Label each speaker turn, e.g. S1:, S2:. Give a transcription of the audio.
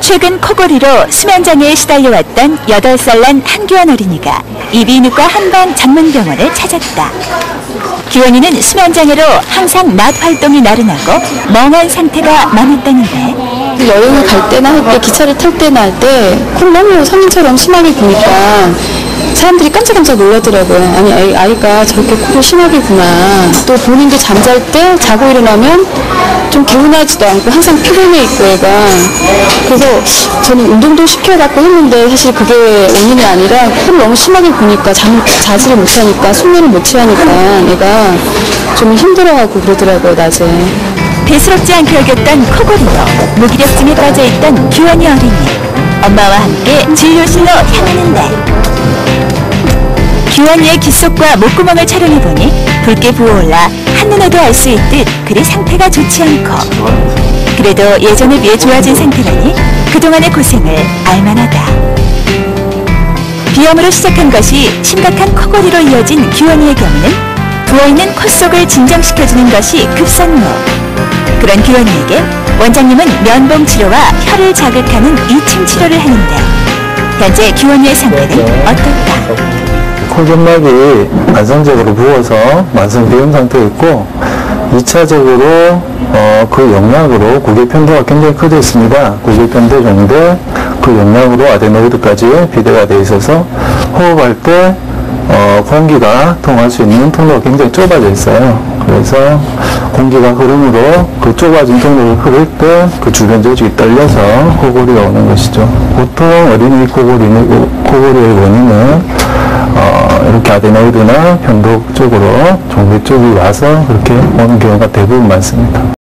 S1: 최근 코골이로 수면장애에 시달려왔던 8살 난 한규원 어린이가 이비인후과 한방 전문병원을 찾았다. 규원이는 수면장애로 항상 낮 활동이 나른하고 멍한 상태가 많았다는데,
S2: 여행을 갈 때나 할 때, 기차를 탈 때나 할 때 코를 너무 성인처럼 심하게 구니까 사람들이 깜짝깜짝 놀라더라고요. 아니, 아이가 저렇게 코를 심하게 구나. 또 본인도 잠잘 때 자고 일어나면 좀 개운하지도 않고 항상 피곤해 있고 애가. 그래서 저는 운동도 시켜갖고 했는데 사실 그게 원인이 아니라 코를 너무 심하게 구니까 자지를 못하니까 숙면을 못 취하니까 애가 좀 힘들어하고 그러더라고요, 낮에.
S1: 대수롭지 않게 여겼던 코골이로 무기력증에 빠져있던 규원이 어린이. 엄마와 함께 진료실로 향하는데, 규원이의 귓속과 목구멍을 촬영해보니 붉게 부어올라 한눈에도 알 수 있듯 그리 상태가 좋지 않고, 그래도 예전에 비해 좋아진 상태라니 그동안의 고생을 알만하다. 비염으로 시작한 것이 심각한 코골이로 이어진 규원이의 경우는 부어있는 코 속을 진정시켜주는 것이 급선무. 그런 규원이에게 원장님은 면봉 치료와 혀를 자극하는 2층 치료를 하는데, 현재 규원이의 상태는 어떨까?
S3: 코점막이 만성적으로 부어서 만성 비염 상태에 있고, 2차적으로 그 영향으로 고개 편도가 굉장히 커져 있습니다. 고개 편도 정도 그 영향으로 아데노이드까지 비대가 되어 있어서 호흡할 때 공기가 통할 수 있는 통로가 굉장히 좁아져 있어요. 그래서 공기가 흐름으로 그 좁아진 통로를 흐를 때 그 주변 조직이 떨려서 코골이가 오는 것이죠. 보통 어린이 코골이의 원인은 이렇게 아데노이드나 편도 쪽으로 종괴 쪽이 와서 그렇게 오는 경우가 대부분 많습니다.